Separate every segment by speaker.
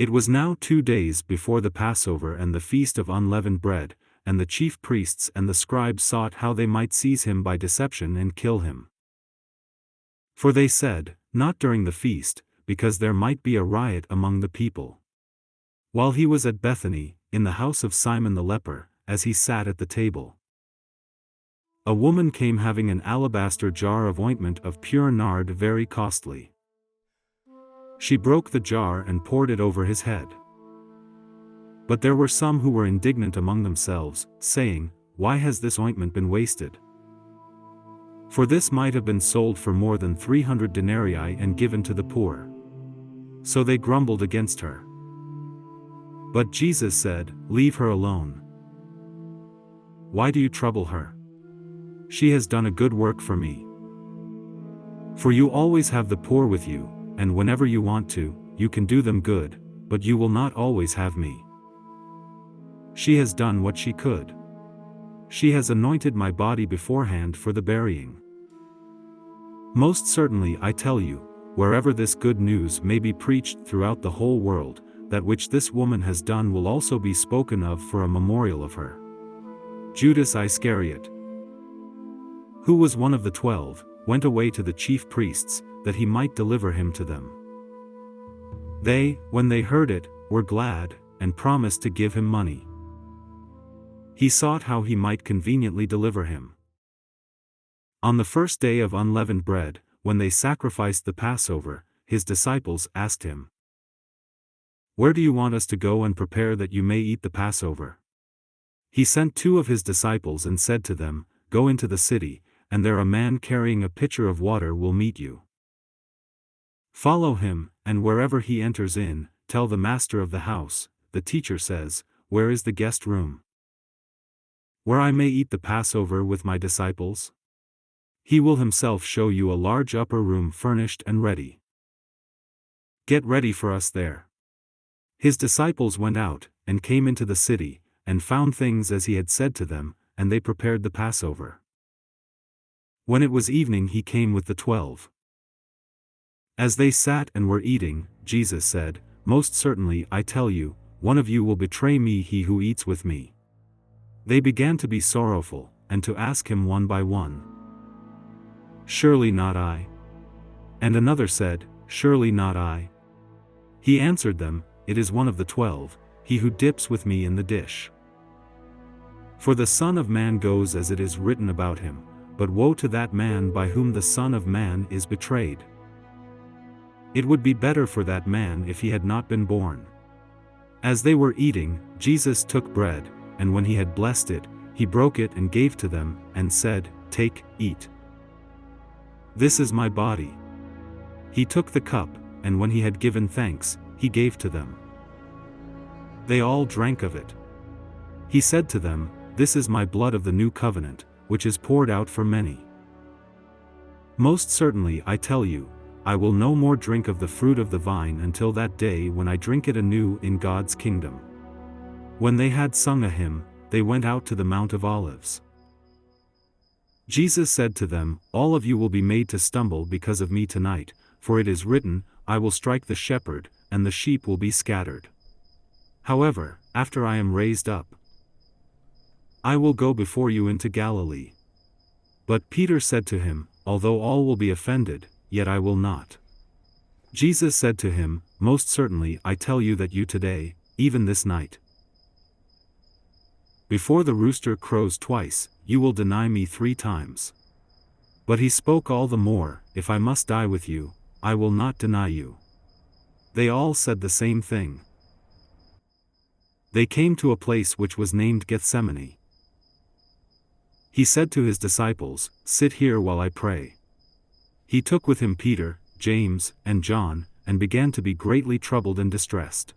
Speaker 1: It was now 2 days before the Passover and the feast of unleavened bread, and the chief priests and the scribes sought how they might seize him by deception and kill him. For they said, "Not during the feast, because there might be a riot among the people." While he was at Bethany, in the house of Simon the leper, as he sat at the table, a woman came having an alabaster jar of ointment of pure nard very costly. She broke the jar and poured it over his head. But there were some who were indignant among themselves, saying, "Why has this ointment been wasted? For this might have been sold for more than 300 denarii and given to the poor." So they grumbled against her. But Jesus said, "Leave her alone. Why do you trouble her? She has done a good work for me. For you always have the poor with you, and whenever you want to, you can do them good, but you will not always have me. She has done what she could. She has anointed my body beforehand for the burying. Most certainly I tell you, wherever this good news may be preached throughout the whole world, that which this woman has done will also be spoken of for a memorial of her." Judas Iscariot, who was one of the 12, went away to the chief priests, that he might deliver him to them. They, when they heard it, were glad, and promised to give him money. He sought how he might conveniently deliver him. On the first day of unleavened bread, when they sacrificed the Passover, his disciples asked him, "Where do you want us to go and prepare that you may eat the Passover?" He sent 2 of his disciples and said to them, "Go into the city, and there a man carrying a pitcher of water will meet you. Follow him, and wherever he enters in, tell the master of the house, 'The teacher says, where is the guest room, where I may eat the Passover with my disciples?' He will himself show you a large upper room furnished and ready. Get ready for us there." His disciples went out, and came into the city, and found things as he had said to them, and they prepared the Passover. When it was evening he came with the 12. As they sat and were eating, Jesus said, "Most certainly I tell you, one of you will betray me, he who eats with me." They began to be sorrowful, and to ask him one by one, "Surely not I?" And another said, "Surely not I." He answered them, "It is one of the 12, he who dips with me in the dish. For the Son of Man goes as it is written about him, but woe to that man by whom the Son of Man is betrayed. It would be better for that man if he had not been born." As they were eating, Jesus took bread, and when he had blessed it, he broke it and gave to them, and said, "Take, eat. This is my body." He took the cup, and when he had given thanks, he gave to them. They all drank of it. He said to them, "This is my blood of the new covenant, which is poured out for many. Most certainly I tell you, I will no more drink of the fruit of the vine until that day when I drink it anew in God's kingdom." When they had sung a hymn, they went out to the Mount of Olives. Jesus said to them, "All of you will be made to stumble because of me tonight, for it is written, 'I will strike the shepherd, and the sheep will be scattered.' However, after I am raised up, I will go before you into Galilee." But Peter said to him, "Although all will be offended, yet I will not." Jesus said to him, "Most certainly I tell you that you today, even this night, before the rooster crows twice, you will deny me 3 times. But he spoke all the more, "If I must die with you, I will not deny you." They all said the same thing. They came to a place which was named Gethsemane. He said to his disciples, "Sit here while I pray." He took with him Peter, James, and John, and began to be greatly troubled and distressed.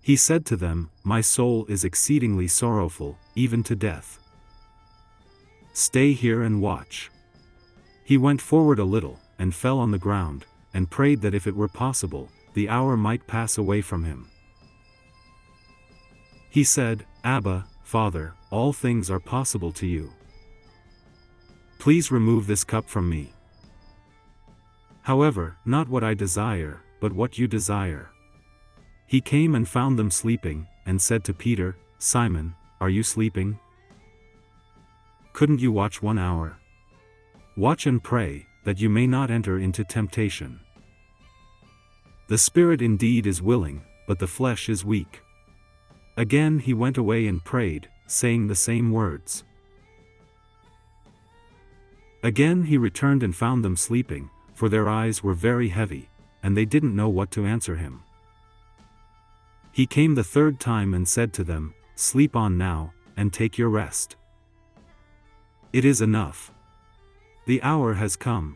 Speaker 1: He said to them, "My soul is exceedingly sorrowful, even to death. Stay here and watch." He went forward a little, and fell on the ground, and prayed that if it were possible, the hour might pass away from him. He said, "Abba, Father, all things are possible to you. Please remove this cup from me. However, not what I desire, but what you desire." He came and found them sleeping, and said to Peter, "Simon, are you sleeping? Couldn't you watch 1 hour? Watch and pray, that you may not enter into temptation. The spirit indeed is willing, but the flesh is weak." Again he went away and prayed, saying the same words. Again he returned and found them sleeping, for their eyes were very heavy, and they didn't know what to answer him. He came the third time and said to them, "Sleep on now, and take your rest. It is enough. The hour has come.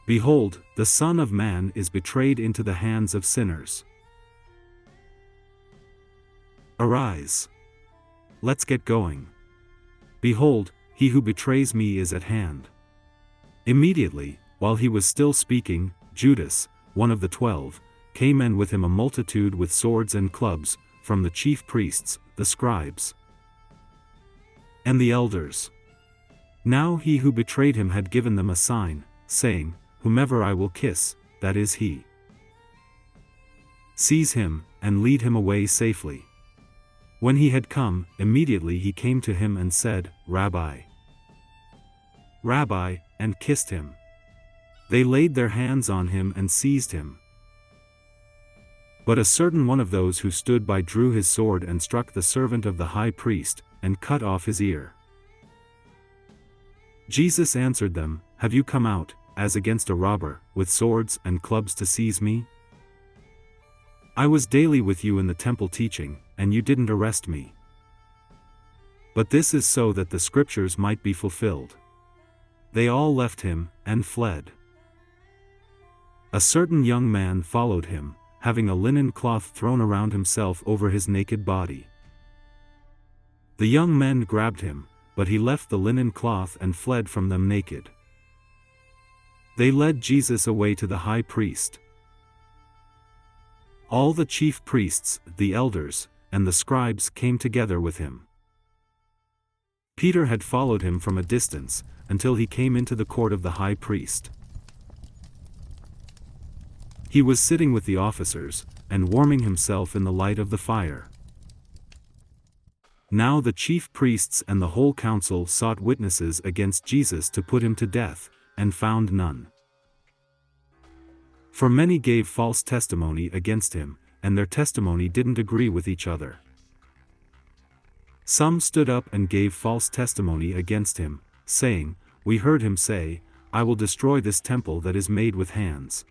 Speaker 1: Behold, the Son of Man is betrayed into the hands of sinners. Arise. Let's get going. Behold, he who betrays me is at hand." Immediately, while he was still speaking, Judas, one of the 12, came, and with him a multitude with swords and clubs, from the chief priests, the scribes, and the elders. Now he who betrayed him had given them a sign, saying, "Whomever I will kiss, that is he. Seize him, and lead him away safely." When he had come, immediately he came to him and said, "Rabbi, Rabbi," and kissed him. They laid their hands on him and seized him. But a certain one of those who stood by drew his sword and struck the servant of the high priest, and cut off his ear. Jesus answered them, "Have you come out, as against a robber, with swords and clubs to seize me? I was daily with you in the temple teaching, and you didn't arrest me. But this is so that the scriptures might be fulfilled." They all left him, and fled. A certain young man followed him, having a linen cloth thrown around himself over his naked body. The young men grabbed him, but he left the linen cloth and fled from them naked. They led Jesus away to the high priest. All the chief priests, the elders, and the scribes came together with him. Peter had followed him from a distance, until he came into the court of the high priest. He was sitting with the officers, and warming himself in the light of the fire. Now the chief priests and the whole council sought witnesses against Jesus to put him to death, and found none. For many gave false testimony against him, and their testimony didn't agree with each other. Some stood up and gave false testimony against him, saying, "We heard him say, 'I will destroy this temple that is made with hands.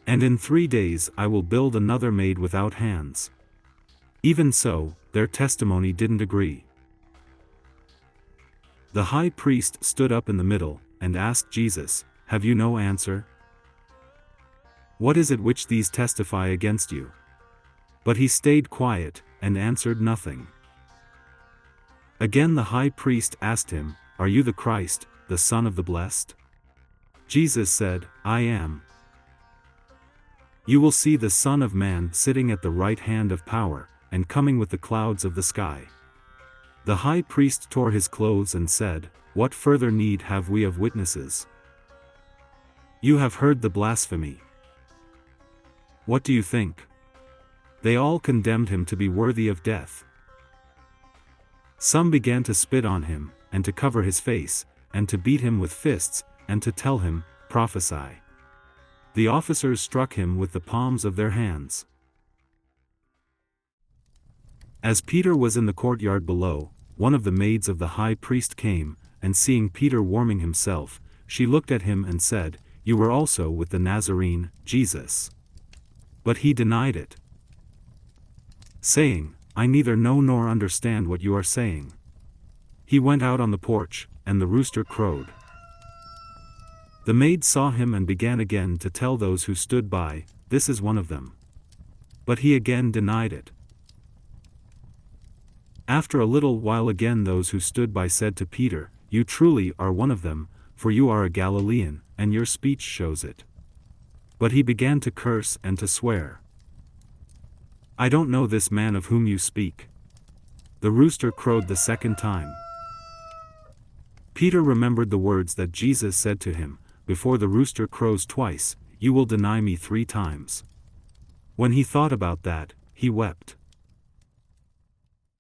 Speaker 1: And in 3 days I will build another made without hands.' Even so, their testimony didn't agree. The high priest stood up in the middle, and asked Jesus, 'Have you no answer? What is it which these testify against you?' But he stayed quiet, and answered nothing. Again the high priest asked him, 'Are you the Christ, the Son of the Blessed?' Jesus said, 'I am. You will see the Son of Man sitting at the right hand of power, and coming with the clouds of the sky.' The high priest tore his clothes and said, 'What further need have we of witnesses? You have heard the blasphemy. What do you think?' They all condemned him to be worthy of death. Some began to spit on him, and to cover his face, and to beat him with fists, and to tell him, 'Prophesy.' The officers struck him with the palms of their hands. As Peter was in the courtyard below, one of the maids of the high priest came, and seeing Peter warming himself, she looked at him and said, 'You were also with the Nazarene, Jesus.' But he denied it, saying, 'I neither know nor understand what you are saying.' He went out on the porch, and the rooster crowed. The maid saw him and began again to tell those who stood by, 'This is one of them.' But he again denied it. After a little while again those who stood by said to Peter, 'You truly are one of them, for you are a Galilean, and your speech shows it.' But he began to curse and to swear. 'I don't know this man of whom you speak.' The rooster crowed the second time. Peter remembered the words that Jesus said to him, 'Before the rooster crows twice, you will deny me 3 times. When he thought about that, he wept.